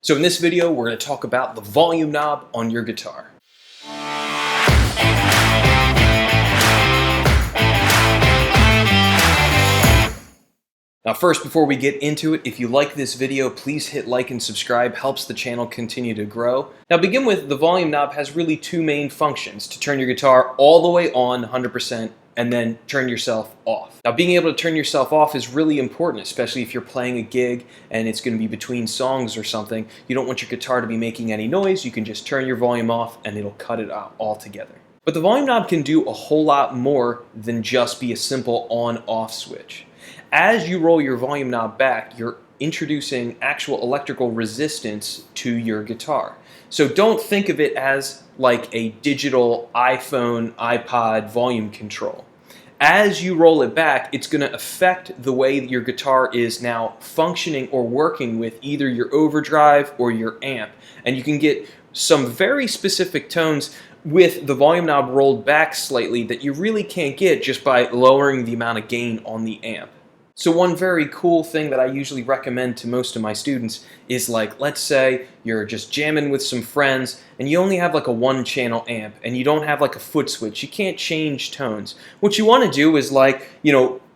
So in this video, we're going to talk about the volume knob on your guitar. Now first, before we get into it, if you like this video, please hit like and subscribe, helps the channel continue to grow. Now to begin with, the volume knob has really two main functions: to turn your guitar all the way on 100% and then turn yourself off. Now being able to turn yourself off is really important, especially if you're playing a gig and it's going to be between songs or something. You don't want your guitar to be making any noise. You can just turn your volume off and it'll cut it out altogether. But the volume knob can do a whole lot more than just be a simple on-off switch. As you roll your volume knob back, you're introducing actual electrical resistance to your guitar. So don't think of it as like a digital iPhone, iPod volume control. As you roll it back, it's going to affect the way that your guitar is now functioning or working with either your overdrive or your amp. And you can get some very specific tones with the volume knob rolled back slightly that you really can't get just by lowering the amount of gain on the amp. So one very cool thing that I usually recommend to most of my students is, like, let's say you're just jamming with some friends and you only have like a one channel amp and you don't have like a foot switch. You can't change tones. What you want to do is, like,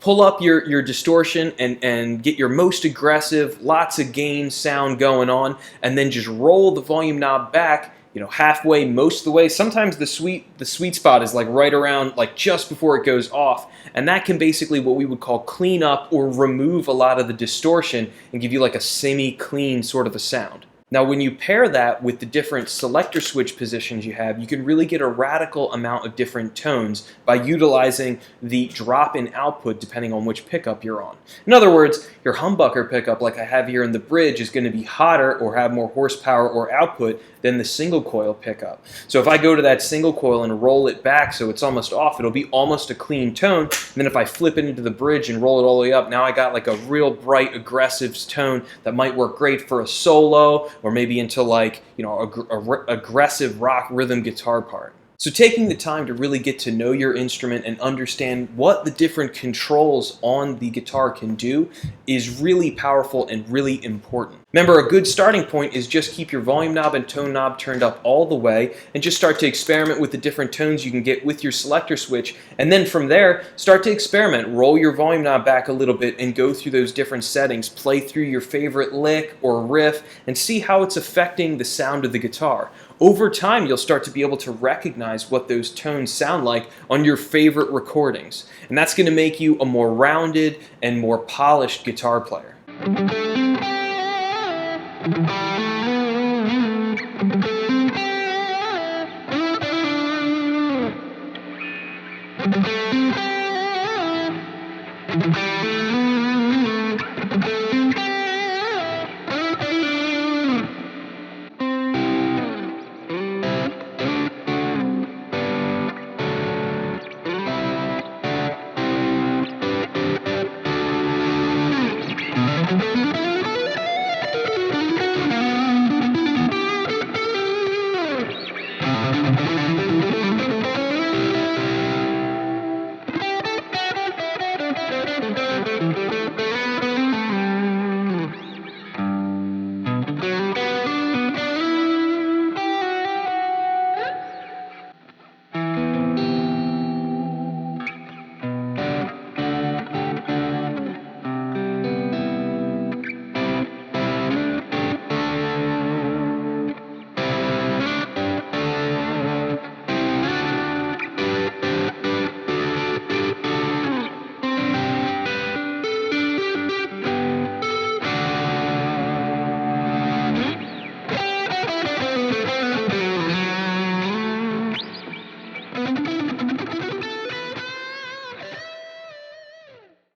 pull up your distortion and get your most aggressive, lots of gain sound going on, and then just roll the volume knob back, halfway, most of the way. Sometimes the sweet spot is like right around, like just before it goes off, and that can basically what we would call clean up or remove a lot of the distortion and give you like a semi-clean sort of a sound. Now when you pair that with the different selector switch positions you have, you can really get a radical amount of different tones by utilizing the drop in output depending on which pickup you're on. In other words, your humbucker pickup, like I have here in the bridge, is going to be hotter or have more horsepower or output than the single coil pickup. So if I go to that single coil and roll it back so it's almost off, it'll be almost a clean tone. And then if I flip it into the bridge and roll it all the way up, now I got like a real bright, aggressive tone that might work great for a solo or maybe into like, aggressive rock rhythm guitar part. So taking the time to really get to know your instrument and understand what the different controls on the guitar can do is really powerful and really important. Remember, a good starting point is just keep your volume knob and tone knob turned up all the way and just start to experiment with the different tones you can get with your selector switch. And then from there, start to experiment. Roll your volume knob back a little bit and go through those different settings. Play through your favorite lick or riff and see how it's affecting the sound of the guitar. Over time, you'll start to be able to recognize what those tones sound like on your favorite recordings. And that's going to make you a more rounded and more polished guitar player.